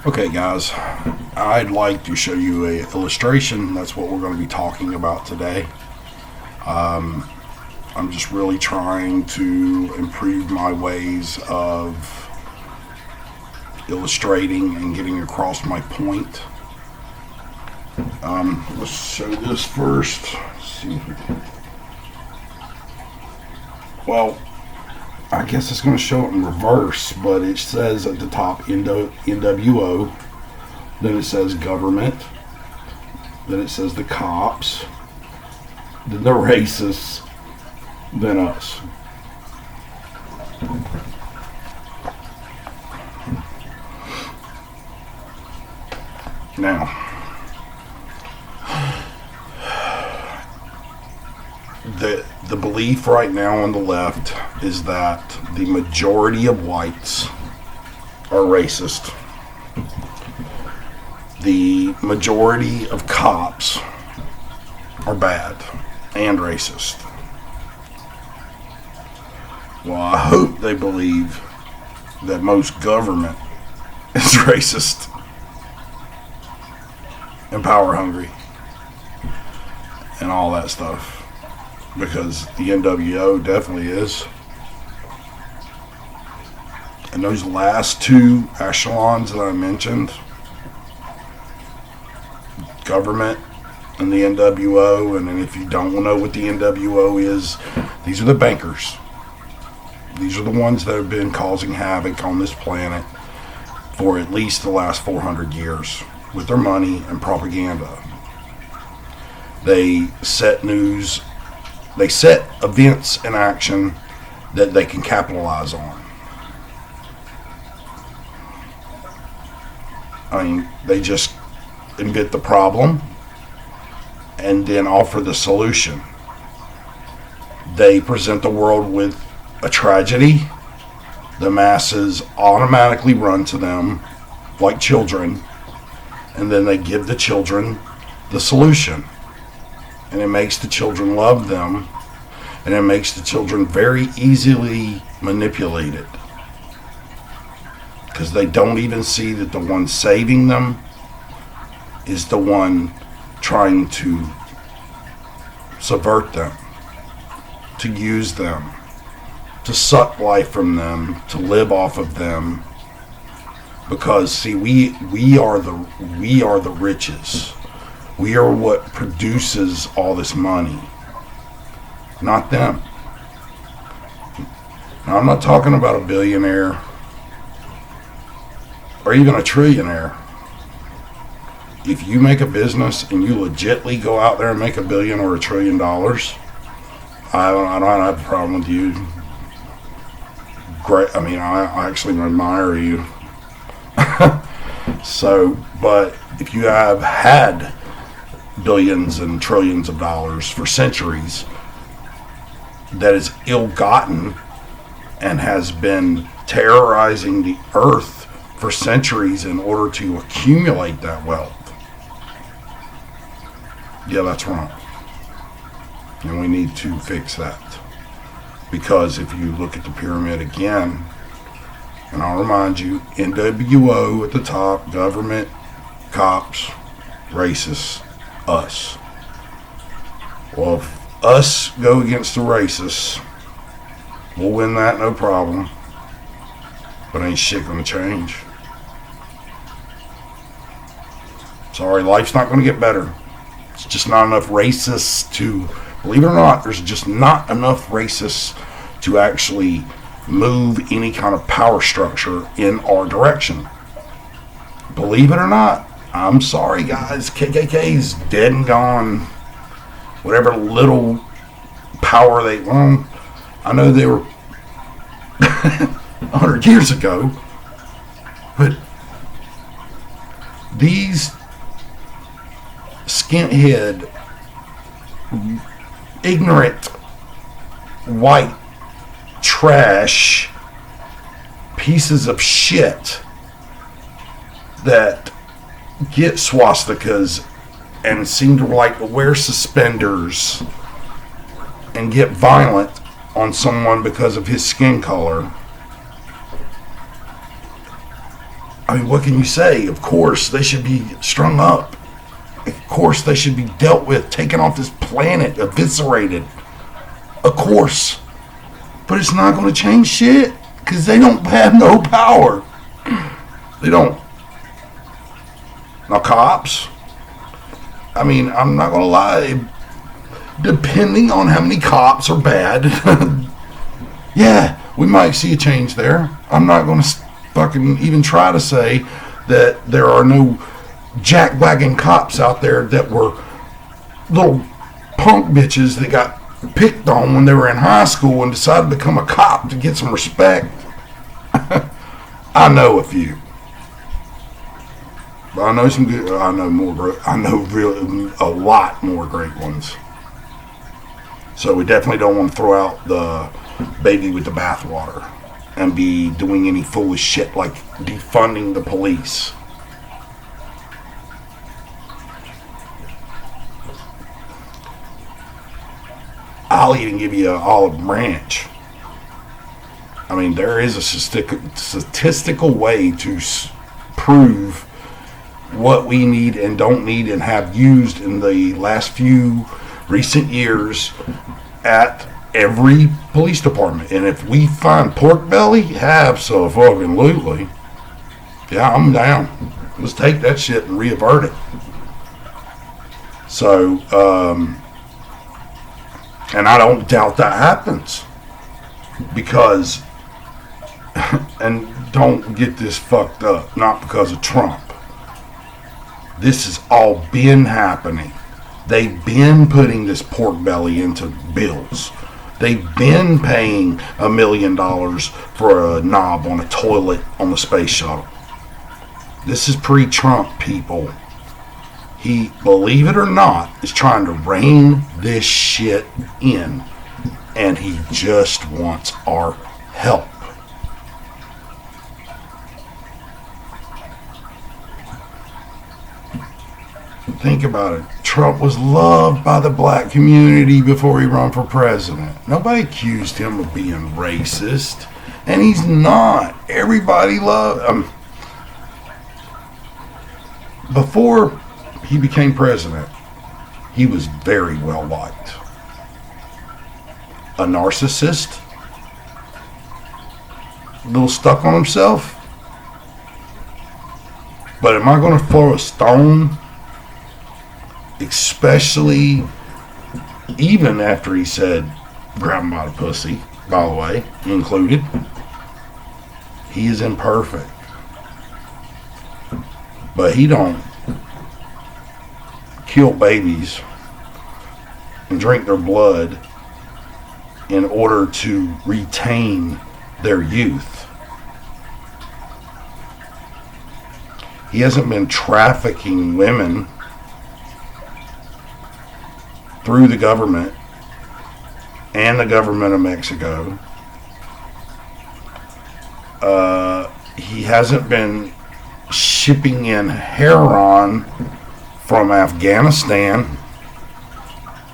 Okay, guys, I'd like to show you a illustration. That's what we're going to be talking about today. I'm just really trying to improve my ways of illustrating and getting across my point. Let's show this first. Let's see if we can. Well, I guess it's going to show it in reverse, but it says at the top NWO, then it says government, then it says the cops, then the racists, then us. Now, the belief right now on the left is that the majority of whites are racist. The majority of cops are bad and racist. Well, I hope they believe that most government is racist and power hungry and all that stuff. Because the NWO definitely is. And those last two echelons that I mentioned, government and the NWO, and then if you don't know what the NWO is, these are the bankers. These are the ones that have been causing havoc on this planet for at least the last 400 years with their money and propaganda. They set news. They set events in action that they can capitalize on. I mean, they just invent the problem and then offer the solution. They present the world with a tragedy. The masses automatically run to them like children, and then they give the children the solution. And it makes the children love them, and it makes the children very easily manipulated. Because they don't even see that the one saving them is the one trying to subvert them, to use them, to suck life from them, to live off of them. Because see, we are the riches. We are what produces all this money, not them. Now, I'm not talking about a billionaire or even a trillionaire. If you make a business and you legitly go out there and make $1 billion or $1 trillion, I don't have a problem with you. Great. I mean, I actually admire you. So, but if you have had billions and trillions of dollars for centuries that is ill-gotten and has been terrorizing the earth for centuries in order to accumulate that wealth, yeah, that's wrong. And we need to fix that. Because if you look at the pyramid again, and I'll remind you, NWO at the top, government, cops, racists, us. Well, if us go against the racists, we'll win that, no problem. But ain't shit gonna change. Sorry, life's not gonna get better. It's just not enough racists to, believe it or not, there's just not enough racists to actually move any kind of power structure in our direction. Believe it or not. I'm sorry, guys. KKK's dead and gone. Whatever little power they won. I know they were 100 years ago. But these skinhead, ignorant, white trash pieces of shit that get swastikas and seem to like to wear suspenders and get violent on someone because of his skin color I mean, what can you say? Of course, they should be strung up. Of course, they should be dealt with, taken off this planet, eviscerated. Of course. But it's not going to change shit, because they don't have no power. They don't. Now, cops, I mean, I'm not going to lie. Depending on how many cops are bad, yeah, we might see a change there. I'm not going to fucking even try to say that there are no jackwagon cops out there that were little punk bitches that got picked on when they were in high school and decided to become a cop to get some respect. I know a few. But I know some good, I know more, I know really a lot more great ones. So we definitely don't want to throw out the baby with the bathwater and be doing any foolish shit like defunding the police. I'll even give you an olive branch. I mean, there is a statistical way to prove what we need and don't need and have used in the last few recent years at every police department. And if we find pork belly, absolutely. Yeah, I'm down. Let's take that shit and reavert it. So, and I don't doubt that happens. Because, and don't get this fucked up, not because of Trump. This has all been happening. They've been putting this pork belly into bills. They've been paying $1 million for a knob on a toilet on the space shuttle. This is pre-Trump, people. He, believe it or not, is trying to rein this shit in. And he just wants our help. Think about it. Trump was loved by the black community before he ran for president. Nobody accused him of being racist. And he's not. Everybody loved him. Before he became president, he was very well liked. A narcissist, a little stuck on himself. But am I going to throw a stone? Especially even after he said grab him by the pussy, by the way, included. He is imperfect. But he don't kill babies and drink their blood in order to retain their youth. He hasn't been trafficking women through the government and the government of Mexico. He hasn't been shipping in heroin from Afghanistan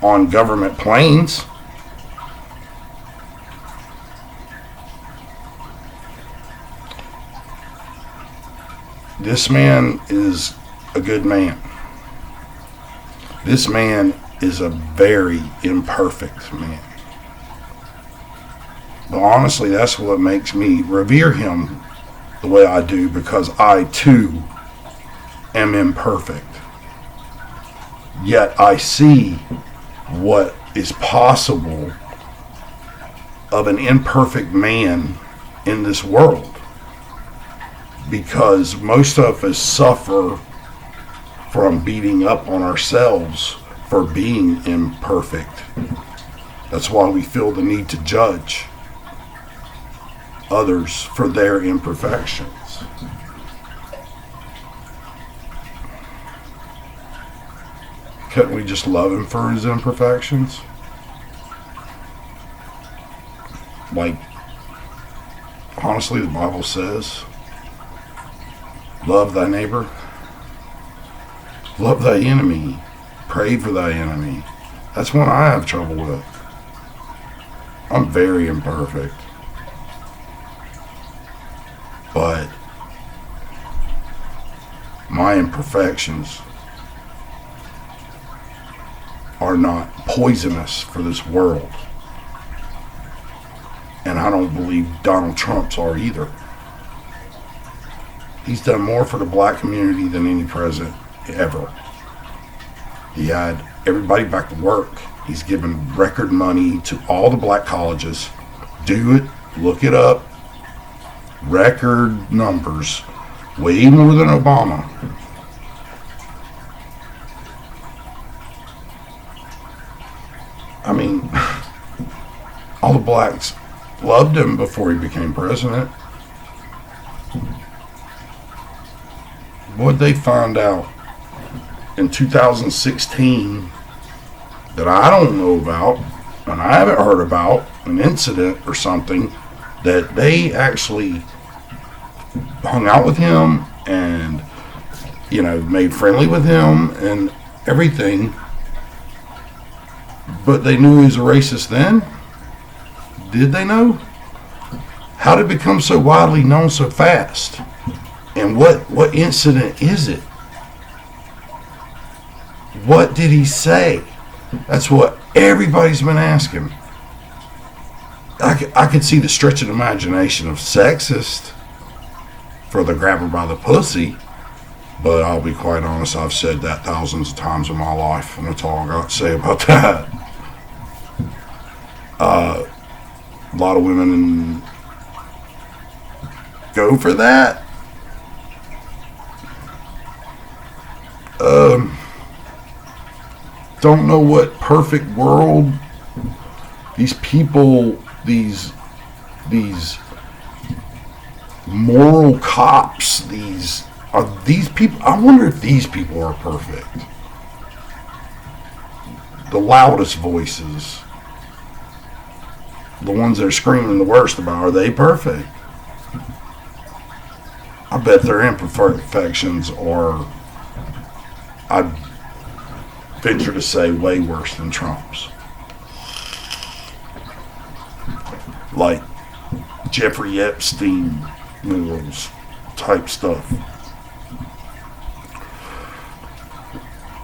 on government planes. This man is a good man. This man is a very imperfect man. But honestly, that's what makes me revere him the way I do, because I too am imperfect. Yet I see what is possible of an imperfect man in this world. Because most of us suffer from beating up on ourselves for being imperfect. That's why we feel the need to judge others for their imperfections. Couldn't we just love him for his imperfections? Like, honestly, the Bible says, love thy neighbor, love thy enemy, pray for thy enemy. That's one I have trouble with. I'm very imperfect. But my imperfections are not poisonous for this world. And I don't believe Donald Trump's are either. He's done more for the black community than any president ever. He had everybody back to work. He's given record money to all the black colleges. Do it, look it up. Record numbers, way more than Obama. I mean, all the blacks loved him before he became president. What'd they find out in 2016 that I don't know about and I haven't heard about, an incident or something, that they actually hung out with him and, you know, made friendly with him and everything, but they knew he was a racist then? Did they know? How did it become so widely known so fast? And what incident is it? What did he say? That's what everybody's been asking. I could see the stretch of imagination of sexist for the grabber by the pussy, but I'll be quite honest, I've said that thousands of times in my life, and that's all I got to say about that. A lot of women go for that. Don't know what perfect world these people, these moral cops, these people. I wonder if these people are perfect. The loudest voices, the ones that are screaming the worst about, are they perfect? I bet their imperfections are, I'd venture to say, way worse than Trump's. Like Jeffrey Epstein rules type stuff.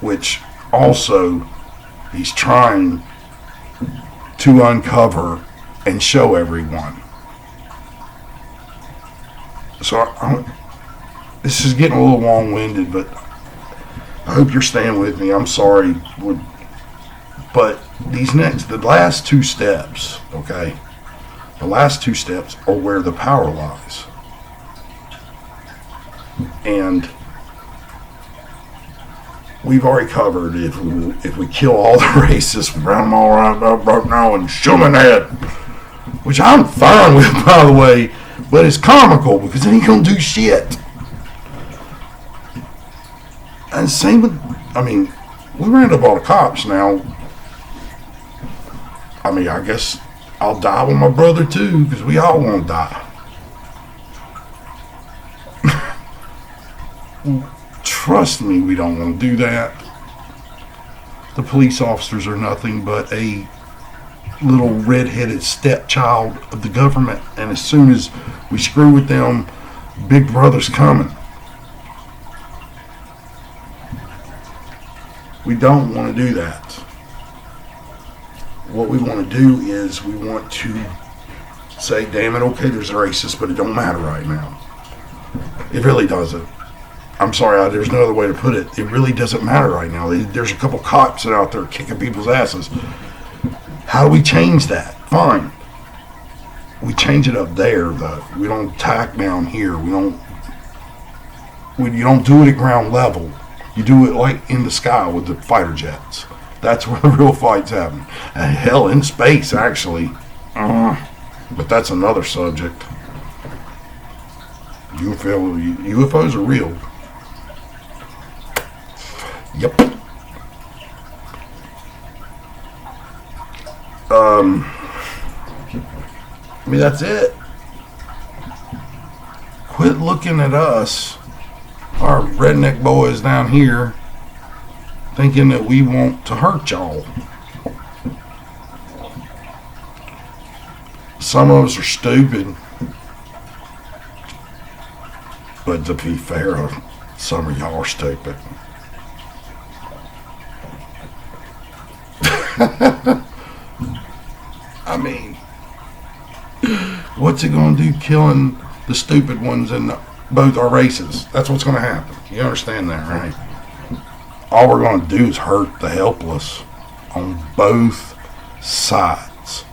Which also he's trying to uncover and show everyone. So this is getting a little long-winded, but I hope you're staying with me. I'm sorry. But the last two steps, okay? The last two steps are where the power lies. And we've already covered if we kill all the racists, round them all right now and shoot them in the head. Which I'm fine with, by the way. But it's comical because then he gonna do shit. And same with, we ran up all the cops now. I guess I'll die with my brother too, because we all want to die. Trust me, we don't want to do that. The police officers are nothing but a little red-headed stepchild of the government, and as soon as we screw with them, Big Brother's coming. We don't want to do that. What we want to do is we want to say, damn it, okay, there's a racist, but it don't matter right now. It really doesn't. I'm sorry, there's no other way to put it. It really doesn't matter right now. There's a couple cops that are out there kicking people's asses. How do we change that? Fine. We change it up there, though. We don't attack down here. You don't do it at ground level. You do it like in the sky with the fighter jets. That's where the real fights happen. And hell, in space, actually. But that's another subject. UFOs are real. Yep. That's it. Quit looking at us, our redneck boys down here, thinking that we want to hurt y'all. Some of us are stupid, but to be fair, Some of y'all are stupid. I mean, what's it going to do killing the stupid ones in both our races? That's what's going to happen. You understand that, right? All we're going to do is hurt the helpless on both sides.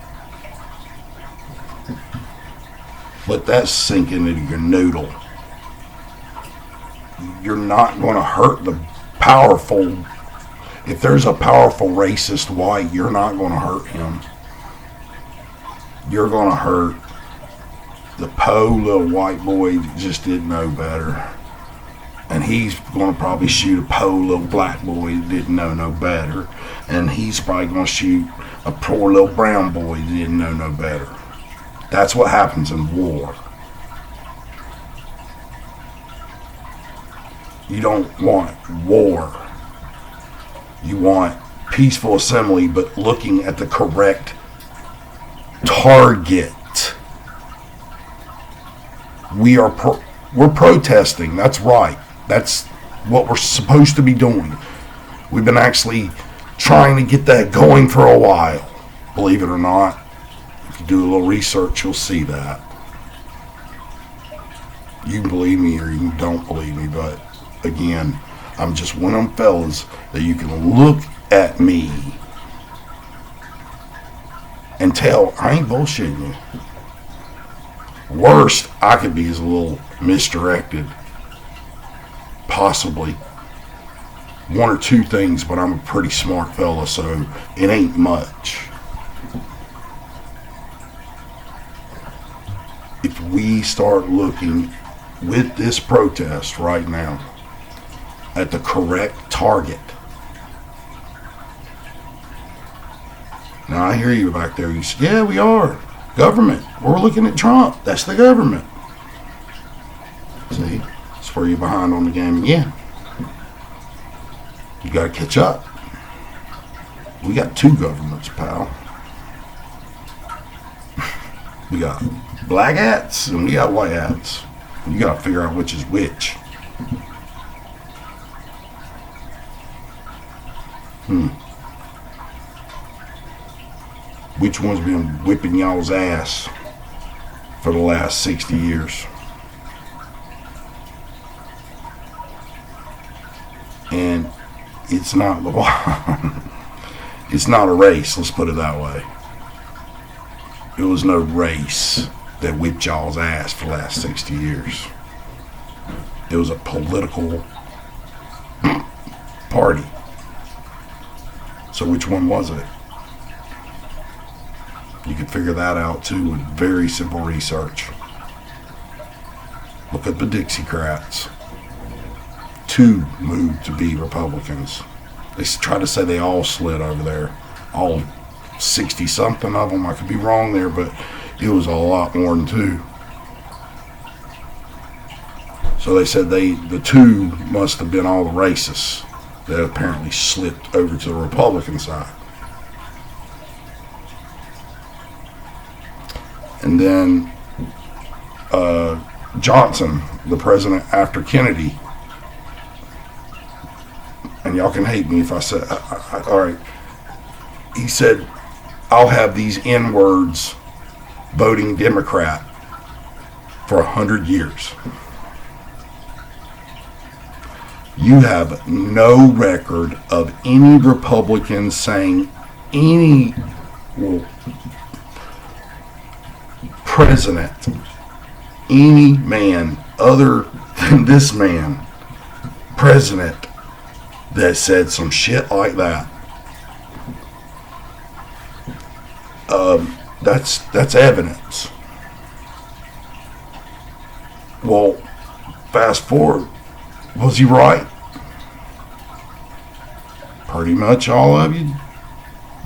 Let that sink into your noodle. You're not going to hurt the powerful. If there's a powerful racist white, you're not going to hurt him. You're going to hurt the po little white boy that just didn't know better. And he's going to probably shoot a po little black boy that didn't know no better. And he's probably going to shoot a poor little brown boy that didn't know no better. That's what happens in war. You don't want war. You want peaceful assembly, but looking at the correct target. We're protesting. That's right. That's what we're supposed to be doing. We've been actually trying to get that going for a while. Believe it or not, if you do a little research, you'll see that. You can believe me or you don't believe me, but again, I'm just one of them fellas that you can look at me and tell I ain't bullshitting you. Worst I could be is a little misdirected. Possibly. One or two things, but I'm a pretty smart fella, so it ain't much. If we start looking with this protest right now at the correct target. Now I hear you back there. You say, yeah, we are. Government. We're looking at Trump. That's the government. See? That's where you're behind on the game again. You got to catch up. We got two governments, pal. We got black hats and we got white hats. You got to figure out which is which. Which one's been whipping y'all's ass for the last 60 years? And it's not it's not a race, let's put it that way. It was no race that whipped y'all's ass for the last 60 years. It was a political party. So which one was it? You can figure that out too with very simple research. Look at the Dixiecrats. Two moved to be Republicans. They try to say they all slid over there. All 60 something of them. I could be wrong there, but it was a lot more than two. So they said the two must have been all the racists that apparently slipped over to the Republican side. And then Johnson, the president after Kennedy, and y'all can hate me if I said, all right, he said, I'll have these N-words voting Democrat for 100 years. You have no record of any Republicans saying any president, any man other than this man, president, that said some shit like that. That's evidence. Well, fast forward, was he right? Pretty much all of you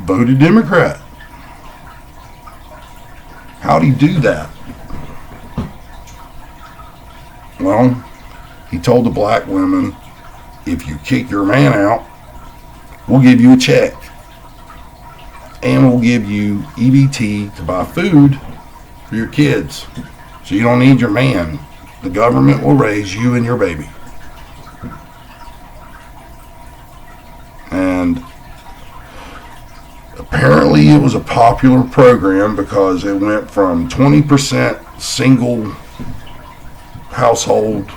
voted Democrat. How'd he do that? Well, he told the black women, if you kick your man out, we'll give you a check. And we'll give you EBT to buy food for your kids. So you don't need your man. The government will raise you and your baby. And apparently it was a popular program because it went from 20% single household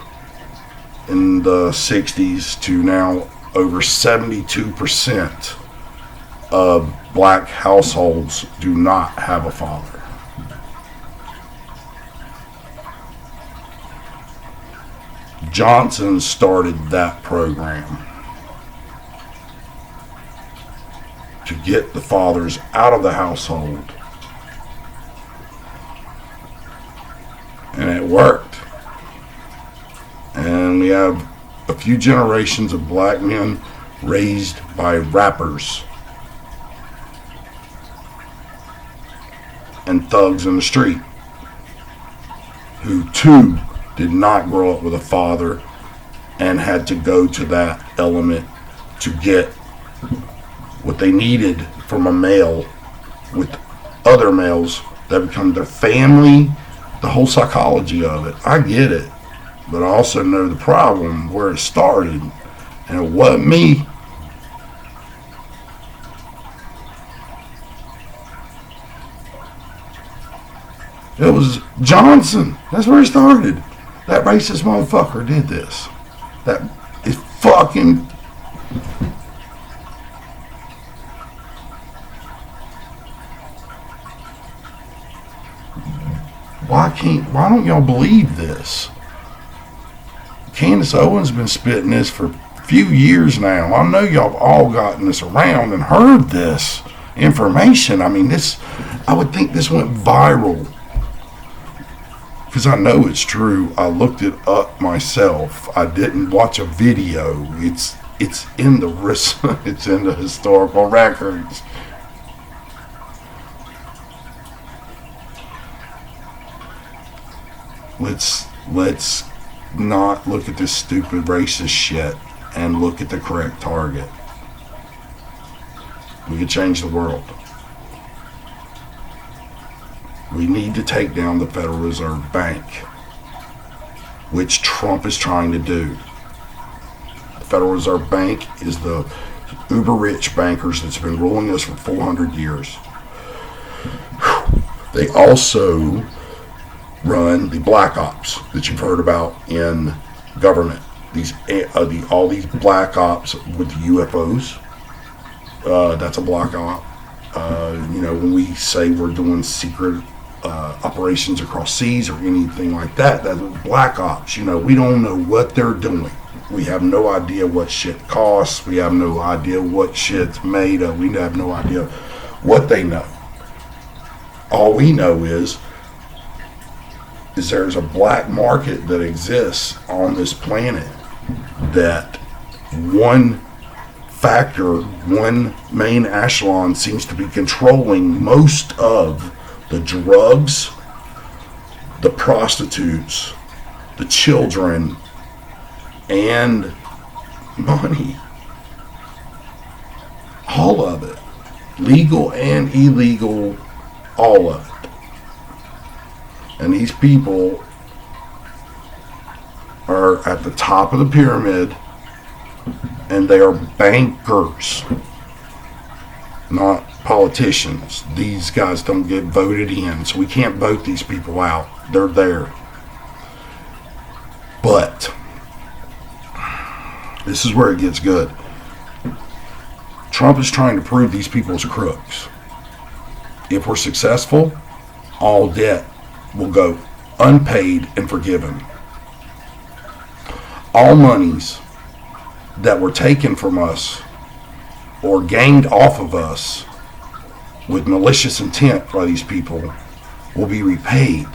in the 60s to now over 72% of black households do not have a father. Johnson started that program to get the fathers out of the household. And it worked. And we have a few generations of black men raised by rappers and thugs in the street who too did not grow up with a father and had to go to that element to get what they needed from a male with other males that become their family, the whole psychology of it. I get it, but I also know the problem where it started, and it wasn't me. It was Johnson. That's where it started. That racist motherfucker did this. That is fucking... Why don't y'all believe this? Candace Owens been spitting this for a few years now. I know y'all have all gotten this around and heard this information. I mean, I would think this went viral. Because I know it's true. I looked it up myself. I didn't watch a video. It's in the it's in the historical records. Let's not look at this stupid racist shit and look at the correct target. We can change the world. We need to take down the Federal Reserve Bank, which Trump is trying to do. The Federal Reserve Bank is the uber rich bankers that's been ruling us for 400 years. They also run the black ops that you've heard about in government. All these black ops with the UFOs. That's a black op. When we say we're doing secret operations across seas or anything like that, that's black ops. We don't know what they're doing. We have no idea what shit costs. We have no idea what shit's made of. We have no idea what they know. All we know is there's a black market that exists on this planet that one main echelon seems to be controlling most of the drugs, the prostitutes, the children, and money. All of it. Legal and illegal, all of it. And these people are at the top of the pyramid, and they are bankers, not politicians. These guys don't get voted in, so we can't vote these people out. They're there. But this is where it gets good. Trump is trying to prove these people as crooks. If we're successful, all debt will go unpaid and forgiven. All monies that were taken from us or gained off of us with malicious intent by these people will be repaid.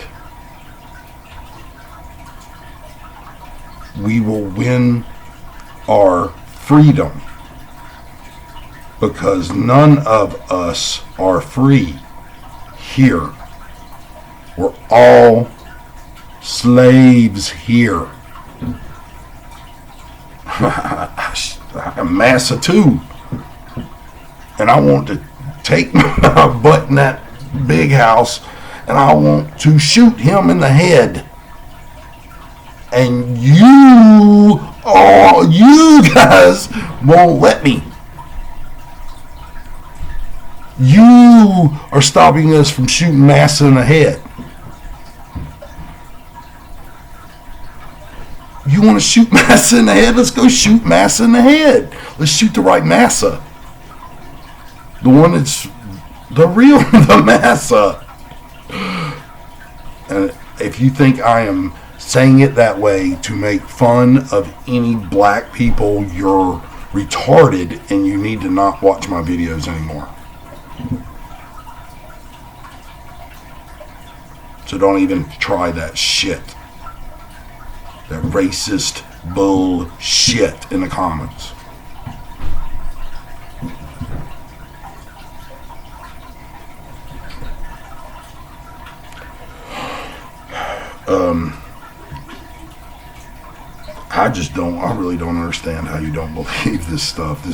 We will win our freedom because none of us are free here. We're all slaves here. I'm massa too. And I want to take my butt in that big house and I want to shoot him in the head. And you guys won't let me. You are stopping us from shooting Massa in the head. You want to shoot Massa in the head? Let's go shoot Massa in the head. Let's shoot the right Massa. The one that's the real the Massa. And if you think I am saying it that way to make fun of any black people, you're retarded and you need to not watch my videos anymore. So don't even try that shit. That racist bullshit in the comments. I really don't understand how you don't believe this stuff.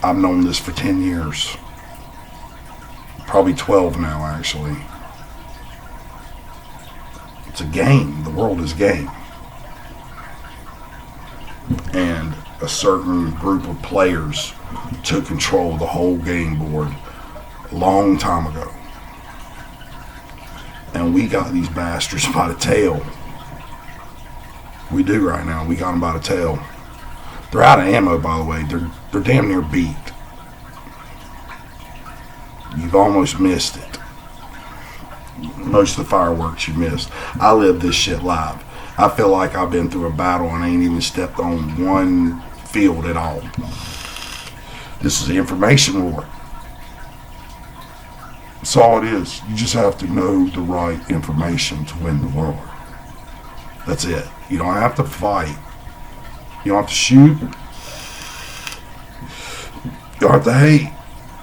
I've known this for 10 years. Probably 12 now, actually. It's a game. The world is game. And a certain group of players took control of the whole game board a long time ago. And we got these bastards by the tail. We do right now. We got them by the tail. They're out of ammo, by the way. They're damn near beat. You've almost missed it. Most of the fireworks you missed. I live this shit live. I feel like I've been through a battle and ain't even stepped on one field at all. This is the information war. That's all it is. You just have to know the right information to win the war. That's it. You don't have to fight. You don't have to shoot. You don't have to hate.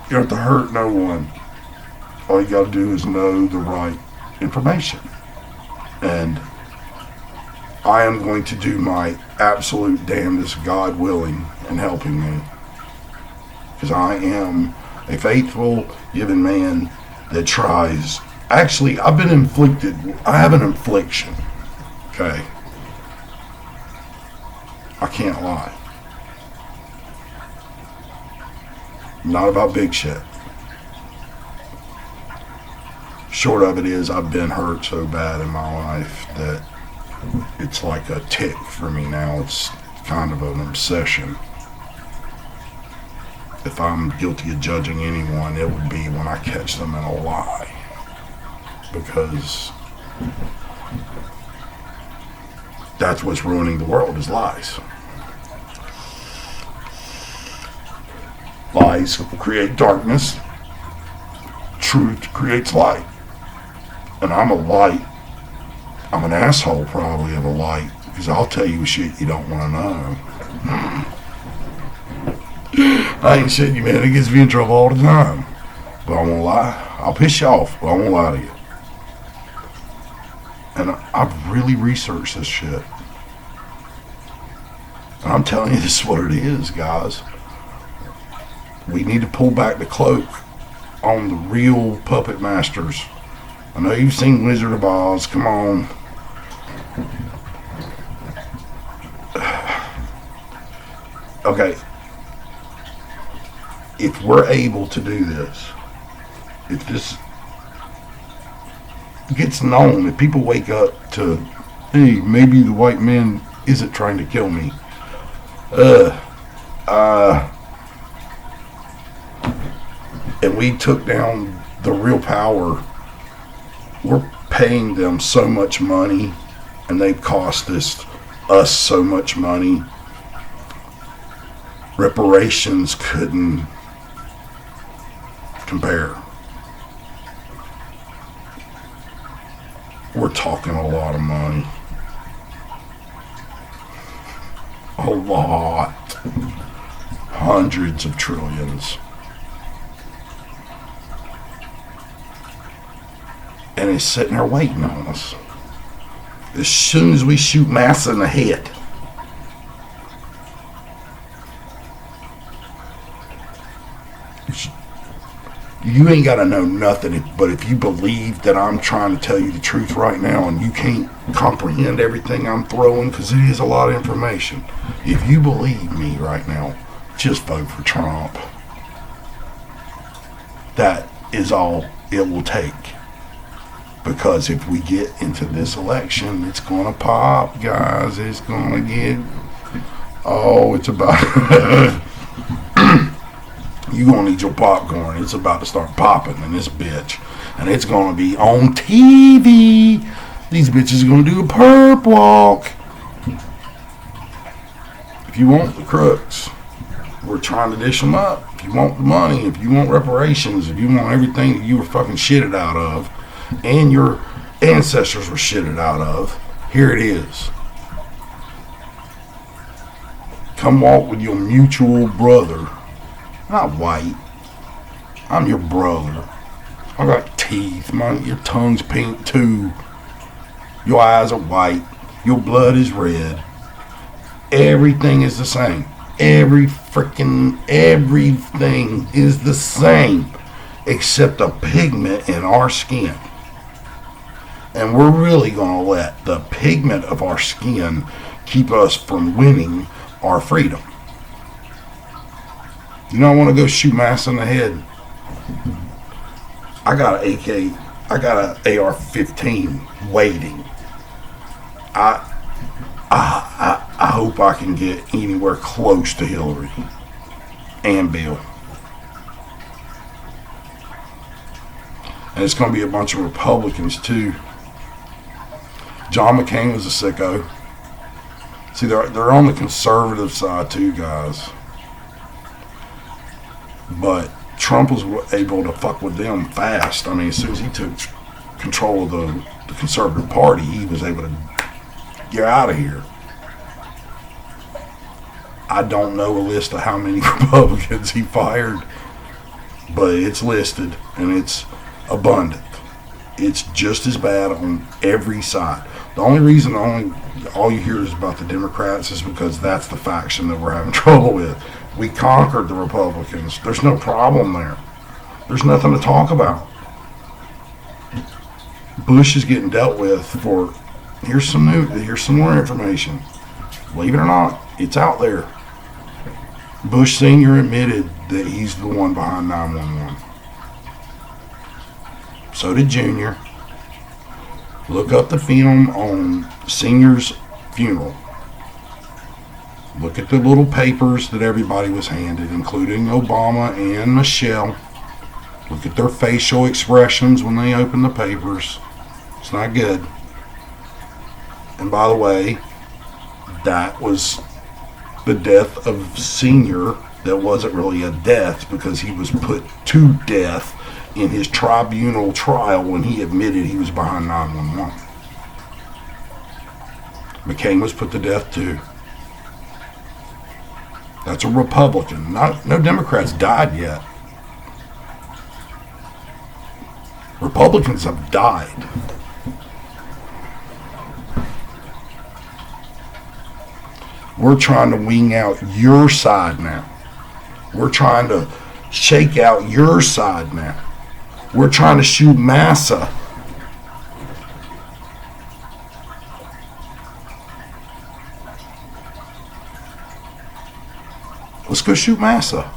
You don't have to hurt no one. All you got to do is know the right information. And I am going to do my absolute damnedest, God willing, in helping me. Because I am a faithful, giving man that tries. Actually, I have an affliction. Okay. I can't lie. Not about big shit. Short of it is, I've been hurt so bad in my life that it's like a tick for me now. It's kind of an obsession. If I'm guilty of judging anyone, it would be when I catch them in a lie. Because that's what's ruining the world, is lies. Lies create darkness. Truth creates light. And I'm a light. I'm an asshole probably of a light, because I'll tell you shit you don't want to know. I ain't shitting you, man. It gets me in trouble all the time. But I won't lie. I'll piss you off, but I won't lie to you. And I've really researched this shit. And I'm telling you, this is what it is, guys. We need to pull back the cloak on the real puppet masters. I know you've seen Wizard of Oz. Come on. Okay. If we're able to do this, if this gets known, if people wake up to, hey, maybe the white man isn't trying to kill me. And we took down the real power. We're paying them so much money, and they've cost us so much money. Reparations couldn't compare. We're talking a lot of money. A lot. Hundreds of trillions. And it's sitting there waiting on us. As soon as we shoot Massa in the head. You ain't got to know nothing, but if you believe that I'm trying to tell you the truth right now and you can't comprehend everything I'm throwing, because it is a lot of information, if you believe me right now, just vote for Trump. That is all it will take. Because if we get into this election, it's going to pop, guys. It's going to get... Oh, it's about... You going to need your popcorn. It's about to start popping in this bitch. And it's going to be on TV. These bitches are going to do a perp walk. If you want the crooks, we're trying to dish them up. If you want the money, if you want reparations, if you want everything that you were fucking shitted out of, and your ancestors were shitted out of, here it is. Come walk with your mutual brother. Not white. I'm your brother. I got teeth. Your tongue's pink too. Your eyes are white. Your blood is red. Everything is the same. Everything is the same except a pigment in our skin. And we're really going to let the pigment of our skin keep us from winning our freedom. You know, I want to go shoot Massa in the head. I got an AK. I got an AR-15 waiting. I hope I can get anywhere close to Hillary and Bill. And it's going to be a bunch of Republicans too. John McCain was a sicko. See, they're on the conservative side too, guys. But Trump was able to fuck with them fast. I mean, as soon as he took control of the conservative party, he was able to get out of here. I don't know a list of how many Republicans he fired, but it's listed and it's abundant. It's just as bad on every side. The only reason all you hear is about the Democrats is because that's the faction that we're having trouble with. We conquered the Republicans. There's no problem there. There's nothing to talk about. Bush is getting dealt with for... Here's some more information. Believe it or not, it's out there. Bush Sr. admitted that he's the one behind 911. So did Junior. Look up the film on Senior's funeral. Look at the little papers that everybody was handed, including Obama and Michelle. Look at their facial expressions when they open the papers. It's not good. And by the way, that was the death of Senior. That wasn't really a death because he was put to death in his tribunal trial when he admitted he was behind 911. McCain was put to death too. That's a Republican. No Democrats died yet. Republicans have died. We're trying to wing out your side now. We're trying to shake out your side now. We're trying to shoot Massa. Let's go shoot Massa.